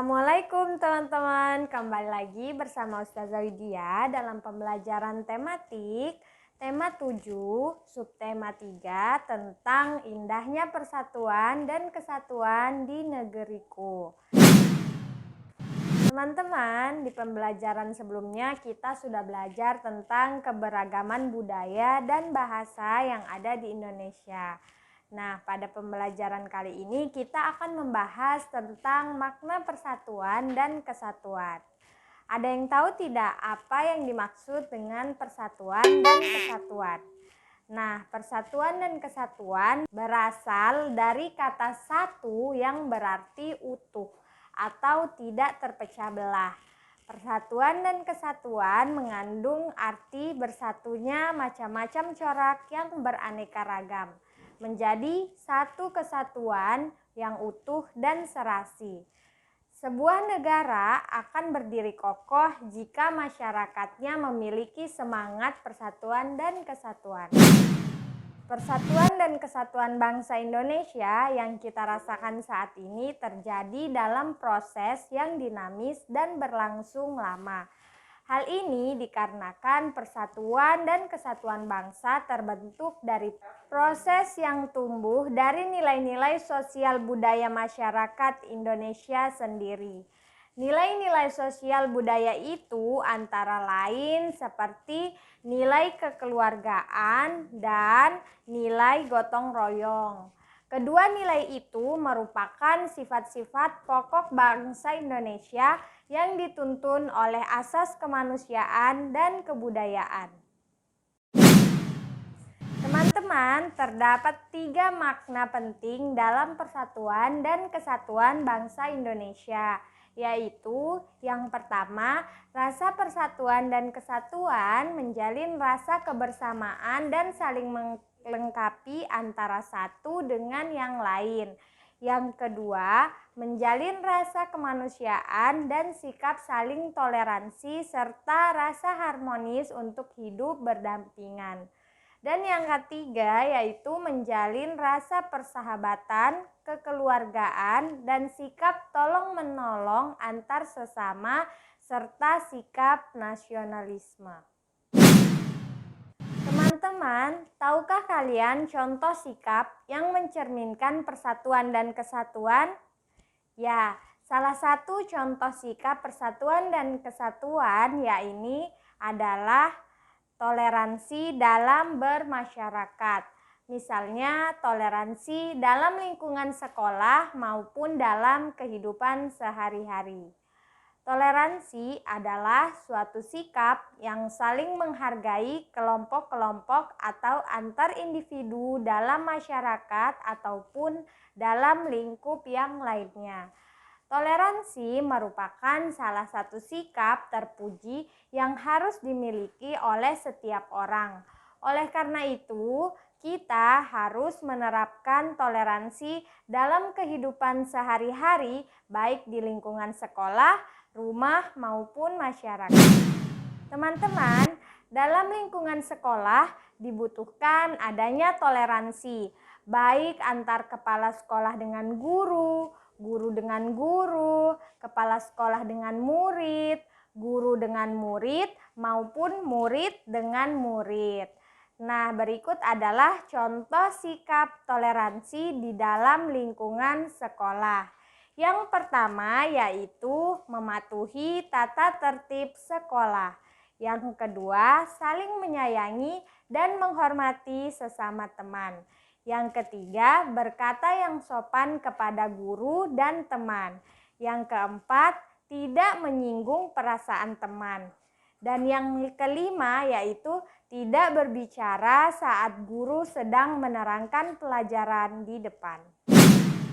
Assalamualaikum teman-teman, kembali lagi bersama Ustazah Widya dalam pembelajaran tematik tema 7, subtema 3 tentang indahnya persatuan dan kesatuan di negeriku. Teman-teman, di pembelajaran sebelumnya kita sudah belajar tentang keberagaman budaya dan bahasa yang ada di Indonesia. Nah, pada pembelajaran kali ini kita akan membahas tentang makna persatuan dan kesatuan. Ada yang tahu tidak apa yang dimaksud dengan persatuan dan kesatuan? Nah, persatuan dan kesatuan berasal dari kata satu yang berarti utuh atau tidak terpecah belah. Persatuan dan kesatuan mengandung arti bersatunya macam-macam corak yang beraneka ragam menjadi satu kesatuan yang utuh dan serasi. Sebuah negara akan berdiri kokoh jika masyarakatnya memiliki semangat persatuan dan kesatuan. Persatuan dan kesatuan bangsa Indonesia yang kita rasakan saat ini terjadi dalam proses yang dinamis dan berlangsung lama. Hal ini dikarenakan persatuan dan kesatuan bangsa terbentuk dari proses yang tumbuh dari nilai-nilai sosial budaya masyarakat Indonesia sendiri. Nilai-nilai sosial budaya itu antara lain seperti nilai kekeluargaan dan nilai gotong royong. Kedua nilai itu merupakan sifat-sifat pokok bangsa Indonesia yang dituntun oleh asas kemanusiaan dan kebudayaan. Teman-teman, terdapat 3 makna penting dalam persatuan dan kesatuan bangsa Indonesia, yaitu yang pertama, rasa persatuan dan kesatuan menjalin rasa kebersamaan dan saling melengkapi antara satu dengan yang lain. Yang kedua, menjalin rasa kemanusiaan dan sikap saling toleransi serta rasa harmonis untuk hidup berdampingan. Dan yang ketiga yaitu menjalin rasa persahabatan, kekeluargaan, dan sikap tolong-menolong antar sesama serta sikap nasionalisme. Teman-teman, tahukah kalian contoh sikap yang mencerminkan persatuan dan kesatuan? Ya, salah satu contoh sikap persatuan dan kesatuan yaitu adalah toleransi dalam bermasyarakat. Misalnya, toleransi dalam lingkungan sekolah maupun dalam kehidupan sehari-hari. Toleransi adalah suatu sikap yang saling menghargai kelompok-kelompok atau antar individu dalam masyarakat ataupun dalam lingkup yang lainnya. Toleransi merupakan salah satu sikap terpuji yang harus dimiliki oleh setiap orang. Oleh karena itu, kita harus menerapkan toleransi dalam kehidupan sehari-hari, baik di lingkungan sekolah, rumah, maupun masyarakat. Teman-teman, dalam lingkungan sekolah dibutuhkan adanya toleransi, baik antar kepala sekolah dengan guru, guru dengan guru, kepala sekolah dengan murid, guru dengan murid, maupun murid dengan murid. Nah, berikut adalah contoh sikap toleransi di dalam lingkungan sekolah. Yang pertama yaitu mematuhi tata tertib sekolah. Yang kedua, saling menyayangi dan menghormati sesama teman. Yang ketiga, berkata yang sopan kepada guru dan teman. Yang keempat, tidak menyinggung perasaan teman. Dan yang kelima yaitu tidak berbicara saat guru sedang menerangkan pelajaran di depan.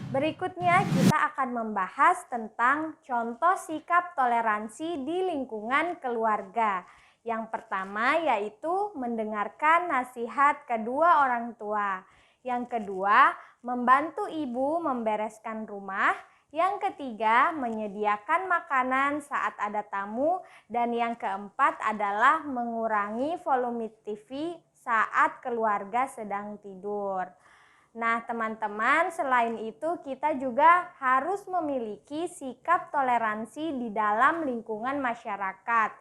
Berikutnya kita akan membahas tentang contoh sikap toleransi di lingkungan keluarga. Yang pertama yaitu mendengarkan nasihat kedua orang tua. Yang kedua, membantu ibu membereskan rumah. Yang ketiga, menyediakan makanan saat ada tamu. Dan yang keempat adalah mengurangi volume TV saat keluarga sedang tidur. Nah, teman-teman, selain itu kita juga harus memiliki sikap toleransi di dalam lingkungan masyarakat.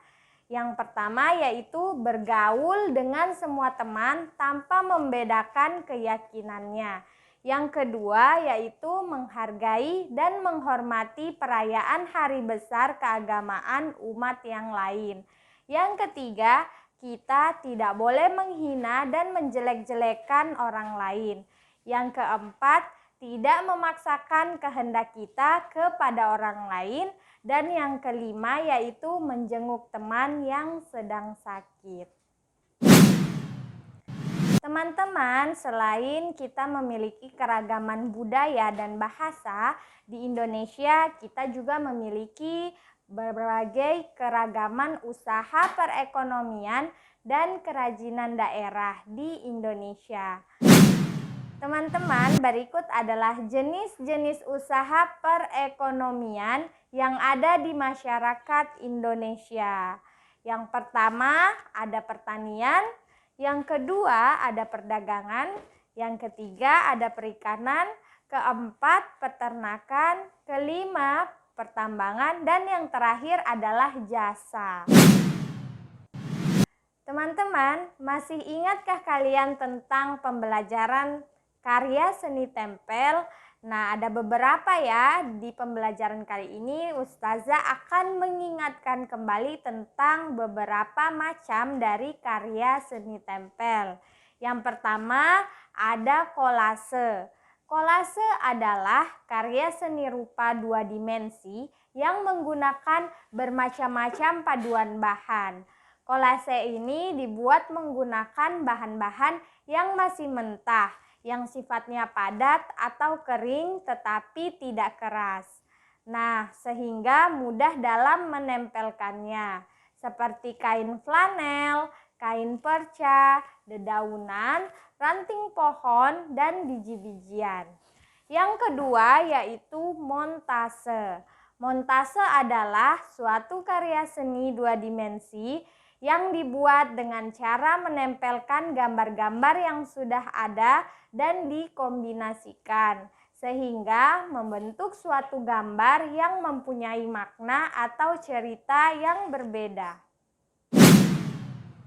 Yang pertama yaitu bergaul dengan semua teman tanpa membedakan keyakinannya. Yang kedua yaitu menghargai dan menghormati perayaan hari besar keagamaan umat yang lain. Yang ketiga, kita tidak boleh menghina dan menjelek-jelekan orang lain. Yang keempat, tidak memaksakan kehendak kita kepada orang lain. Dan yang kelima yaitu menjenguk teman yang sedang sakit. Teman-teman, selain kita memiliki keragaman budaya dan bahasa, di Indonesia kita juga memiliki berbagai keragaman usaha perekonomian dan kerajinan daerah di Indonesia. Teman-teman, berikut adalah jenis-jenis usaha perekonomian yang ada di masyarakat Indonesia. Yang pertama ada pertanian, yang kedua ada perdagangan, yang ketiga ada perikanan, keempat peternakan, kelima pertambangan, dan yang terakhir adalah jasa. Teman-teman, masih ingatkah kalian tentang pembelajaran karya seni tempel? Nah, ada beberapa ya. Di pembelajaran kali ini Ustazah akan mengingatkan kembali tentang beberapa macam dari karya seni tempel. Yang pertama ada kolase. Kolase adalah karya seni rupa dua dimensi yang menggunakan bermacam-macam paduan bahan. Kolase ini dibuat menggunakan bahan-bahan yang masih mentah, yang sifatnya padat atau kering tetapi tidak keras. Nah, sehingga mudah dalam menempelkannya, seperti kain flanel, kain perca, dedaunan, ranting pohon, dan biji-bijian. Yang kedua yaitu montase. Montase adalah suatu karya seni dua dimensi yang dibuat dengan cara menempelkan gambar-gambar yang sudah ada dan dikombinasikan sehingga membentuk suatu gambar yang mempunyai makna atau cerita yang berbeda.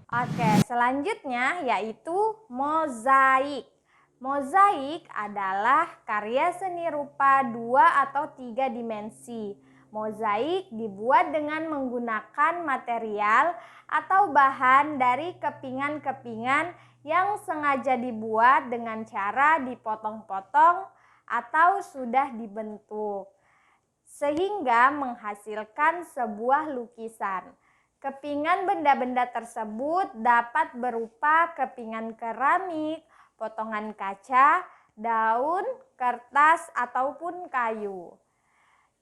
Oke, selanjutnya yaitu mozaik. Mozaik adalah karya seni rupa 2 atau 3 dimensi. Mozaik dibuat dengan menggunakan material atau bahan dari kepingan-kepingan yang sengaja dibuat dengan cara dipotong-potong atau sudah dibentuk, sehingga menghasilkan sebuah lukisan. Kepingan benda-benda tersebut dapat berupa kepingan keramik, potongan kaca, daun, kertas, ataupun kayu.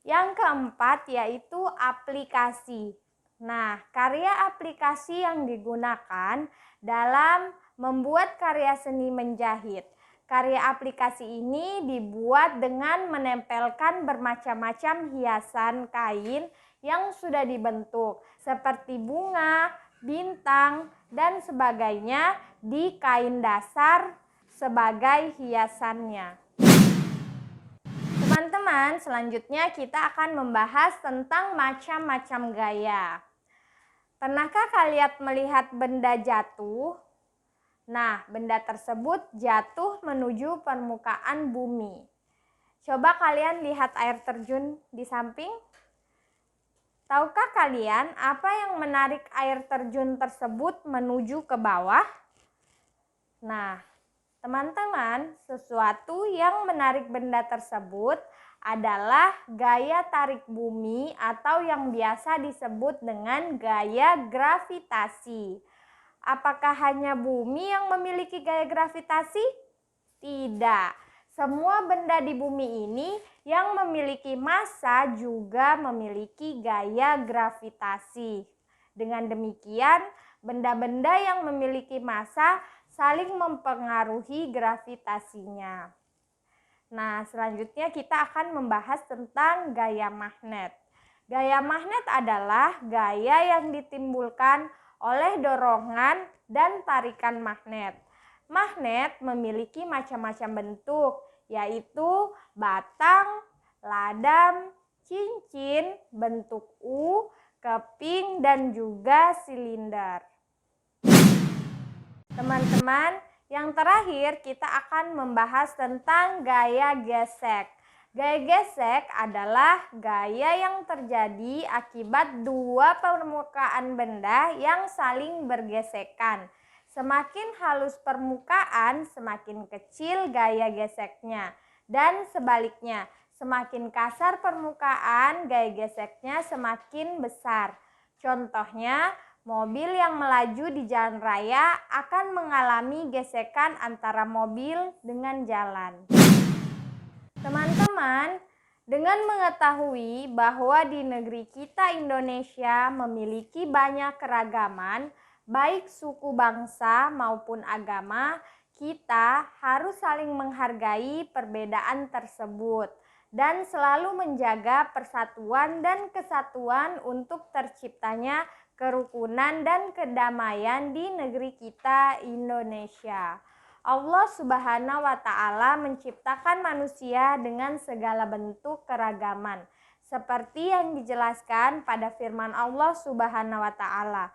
Yang keempat yaitu aplikasi. Nah, karya aplikasi yang digunakan dalam membuat karya seni menjahit. Karya aplikasi ini dibuat dengan menempelkan bermacam-macam hiasan kain yang sudah dibentuk, seperti bunga, bintang, dan sebagainya di kain dasar sebagai hiasannya. Teman-teman, selanjutnya kita akan membahas tentang macam-macam gaya. Pernahkah kalian melihat benda jatuh? Nah, benda tersebut jatuh menuju permukaan bumi. Coba kalian lihat air terjun di samping. Tahukah kalian apa yang menarik air terjun tersebut menuju ke bawah? Nah, teman-teman, sesuatu yang menarik benda tersebut adalah gaya tarik bumi atau yang biasa disebut dengan gaya gravitasi. Apakah hanya bumi yang memiliki gaya gravitasi? Tidak. Semua benda di bumi ini yang memiliki massa juga memiliki gaya gravitasi. Dengan demikian, benda-benda yang memiliki massa saling mempengaruhi gravitasinya. Nah, selanjutnya kita akan membahas tentang gaya magnet. Gaya magnet adalah gaya yang ditimbulkan oleh dorongan dan tarikan magnet. Magnet memiliki macam-macam bentuk, yaitu batang, ladam, cincin, bentuk U, keping, dan juga silinder. Teman-teman, yang terakhir kita akan membahas tentang gaya gesek. Gaya gesek adalah gaya yang terjadi akibat dua permukaan benda yang saling bergesekan. Semakin halus permukaan, semakin kecil gaya geseknya. Dan sebaliknya, semakin kasar permukaan, gaya geseknya semakin besar. Contohnya, mobil yang melaju di jalan raya akan mengalami gesekan antara mobil dengan jalan. Teman-teman, dengan mengetahui bahwa di negeri kita Indonesia memiliki banyak keragaman, baik suku bangsa maupun agama, kita harus saling menghargai perbedaan tersebut dan selalu menjaga persatuan dan kesatuan untuk terciptanya kerukunan dan kedamaian di negeri kita Indonesia. Allah Subhanahu wa Ta'ala menciptakan manusia dengan segala bentuk keragaman, seperti yang dijelaskan pada firman Allah Subhanahu wa Ta'ala.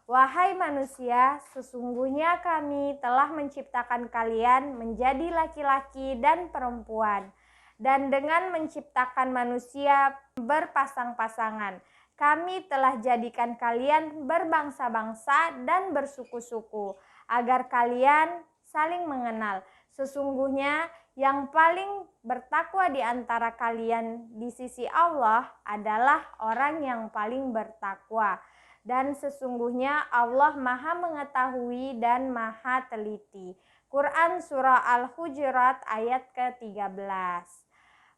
Wahai manusia, sesungguhnya kami telah menciptakan kalian menjadi laki-laki dan perempuan. Dan dengan menciptakan manusia berpasang-pasangan, kami telah jadikan kalian berbangsa-bangsa dan bersuku-suku, agar kalian saling mengenal. Sesungguhnya yang paling bertakwa di antara kalian di sisi Allah adalah orang yang paling bertakwa. Dan sesungguhnya Allah Maha Mengetahui dan Maha Teliti. Quran Surah Al-Hujurat ayat ke-13.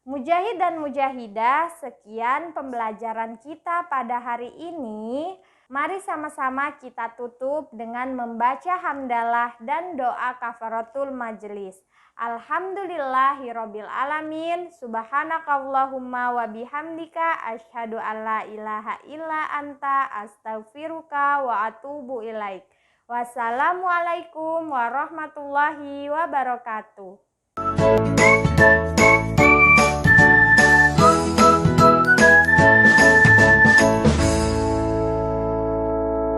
Mujahid dan mujahidah, sekian pembelajaran kita pada hari ini. Mari sama-sama kita tutup dengan membaca hamdalah dan doa kafaratul majelis. Alhamdulillahirabbil alamin. Subhanakallahumma wa bihamdika asyhadu alla ilaha illa anta astaghfiruka wa atubu ilaik. Wassalamualaikum warahmatullahi wabarakatuh.